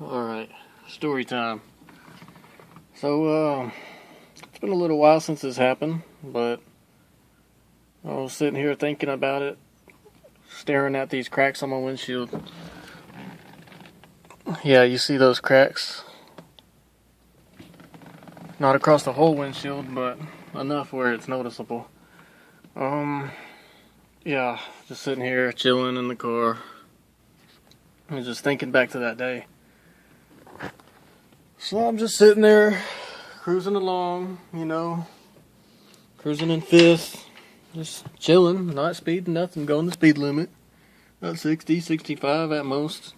Alright, story time. So, it's been a little while since this happened, but I was sitting here thinking about it, staring at these cracks on my windshield. Yeah, you see those cracks? Not across the whole windshield, but enough where it's noticeable. Yeah, just sitting here chilling in the car and just thinking back to that day. So I'm just sitting there, cruising along, cruising in fifth, just chilling, not speeding, nothing, going the speed limit, about 60, 65 at most.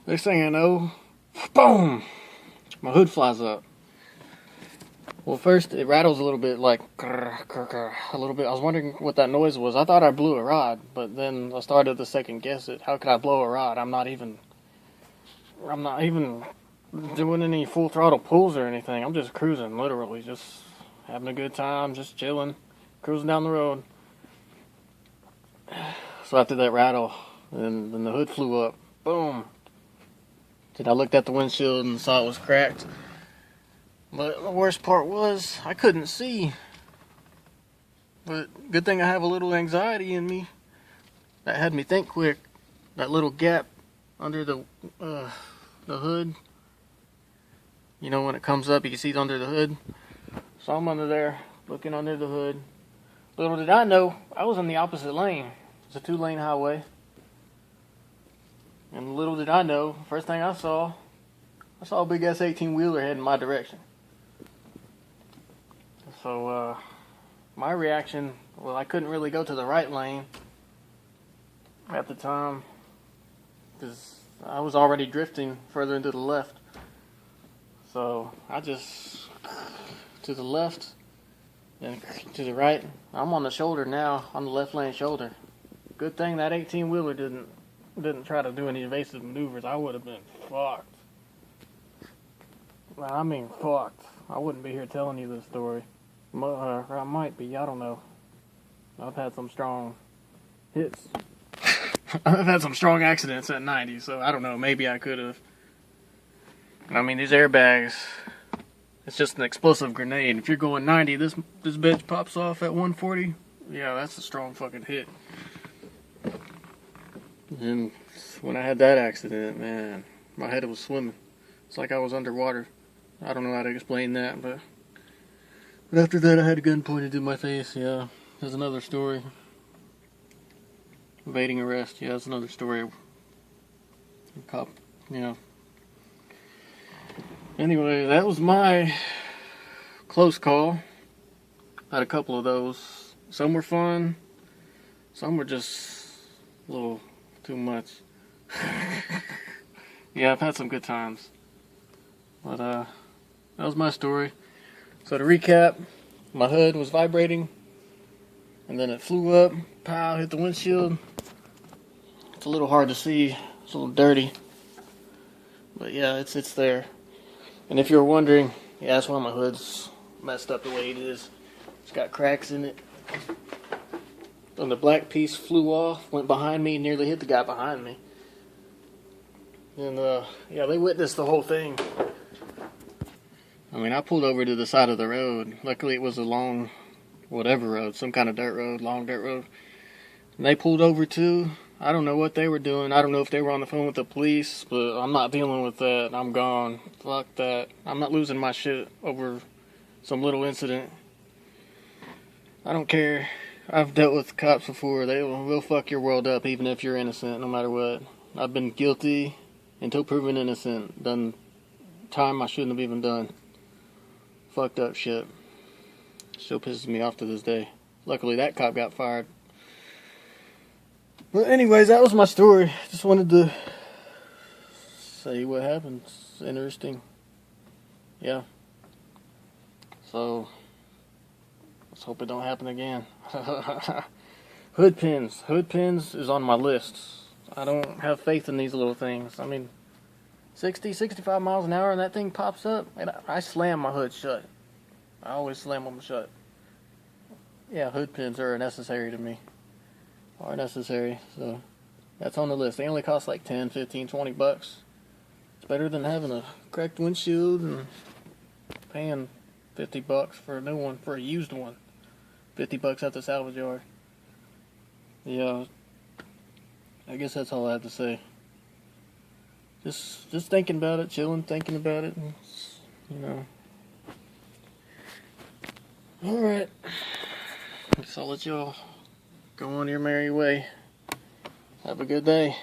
Next thing I know, boom, my hood flies up. Well, first it rattles a little bit, like a little bit. I was wondering what that noise was. I thought I blew a rod, but then I started to second guess it. How could I blow a rod? I'm not even doing any full throttle pulls or anything. I'm just cruising, literally, just having a good time, just chilling, cruising down the road. So after that rattle, then the hood flew up. Boom. Then I looked at the windshield and saw it was cracked. But the worst part was I couldn't see. But good thing I have a little anxiety in me. That had me think quick. That little gap under the hood. You know, when it comes up, you can see it under the hood. So I'm under there, looking under the hood. Little did I know, I was in the opposite lane. It's a 2-lane highway. And little did I know, first thing I saw a big ass 18-wheeler heading my direction. So, my reaction, well, I couldn't really go to the right lane at the time because I was already drifting further into the left. So, I just, to the left, and to the right. I'm on the shoulder now, on the left lane shoulder. Good thing that 18-wheeler didn't try to do any evasive maneuvers. I would have been fucked. I mean, fucked. I wouldn't be here telling you this story. I might be, I don't know. I've had some strong hits. I've had some strong accidents at 90, so I don't know, maybe I could have. I mean, these airbags, it's just an explosive grenade. If you're going 90, this bitch pops off at 140, yeah, that's a strong fucking hit. And when I had that accident, man, my head was swimming. It's like I was underwater. I don't know how to explain that, but after that I had a gun pointed to my face. Yeah, there's another story. Evading arrest, yeah, that's another story. Cop, yeah. Anyway, that was my close call. Had a couple of those. Some were fun, some were just a little too much. Yeah, I've had some good times. But that was my story. So to recap, my hood was vibrating, and then it flew up, pow, hit the windshield. It's a little hard to see, it's a little dirty, but yeah, it's there. And if you're wondering, yeah, that's why my hood's messed up the way it is. It's got cracks in it. And the black piece flew off, went behind me, nearly hit the guy behind me. And yeah, they witnessed the whole thing. I mean, I pulled over to the side of the road. Luckily, it was a long, whatever road, some kind of dirt road, long dirt road. And they pulled over too. I don't know what they were doing. I don't know if they were on the phone with the police, but I'm not dealing with that. I'm gone. Fuck that. I'm not losing my shit over some little incident. I don't care. I've dealt with cops before. They will fuck your world up even if you're innocent, no matter what. I've been guilty until proven innocent. Done time I shouldn't have even done. Fucked up shit. Still pisses me off to this day. Luckily that cop got fired. But anyways, that was my story. Just wanted to say what happened. It's interesting. Yeah. So let's hope it don't happen again. Hood pins. Hood pins is on my list. I don't have faith in these little things. I mean, 60, 65 miles an hour and that thing pops up, and I slam my hood shut. I always slam them shut. Yeah, hood pins are necessary to me. Are necessary, so that's on the list. They only cost like 10, 15, 20 bucks. It's better than having a cracked windshield and paying $50 for a new one, for a used one. $50 at the salvage yard. Yeah, I guess that's all I have to say. Just thinking about it, chilling, thinking about it, and, you know. Alright. Guess I'll let y'all go on your merry way. Have a good day.